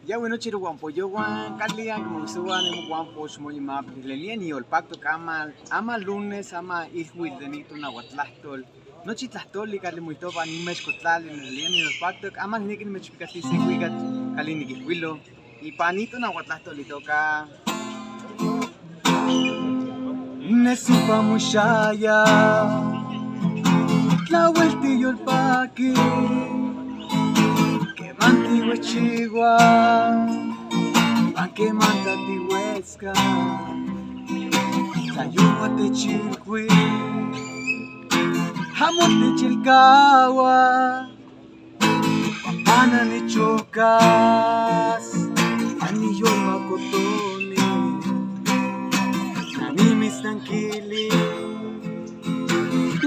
Ya bueno, chiro guampo, yo guan, Carlia, como se guan, hemos guampo, muy map, lelien y el pacto ama lunes, ama iswil de nito náhuatl, no chitlastol y carle muy topa, ni mezcotlal en lelien y el pacto, ama ni que me chupicati se huigat, calini que huilo, y panito náhuatl y toca. Nesipa mushaya, la vuelta y el paque. Mantigua chigua, panque manta tihuesca, tayugua te chilcui, jamón te chilcagua, papana ni chocas, anillo macotone, animis tranquili,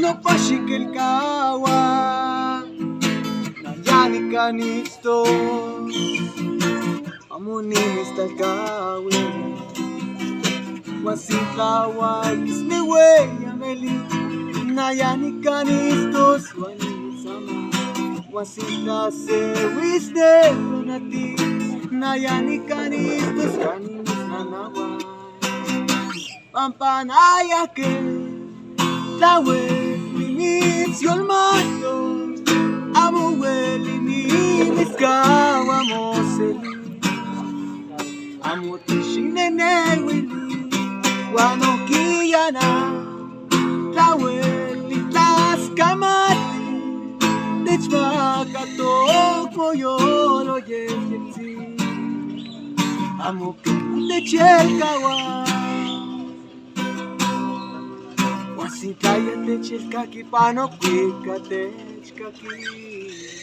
no pachique el cagua. Yani canistos, amunimis talcawe, wasitlawa isme huella meli, nayani canistos, wanimis ama, wasitla se wisde donati, nayani canistos, wanimis nanawa, pampanaya que tawe minis yolmato. Amo huele ni amo amo tishinene wili wano kiyana la huele las kamati dechmaka to yo lo yeti amo que te chelkawa wasitaya te chelkaki pano kwika te chkaki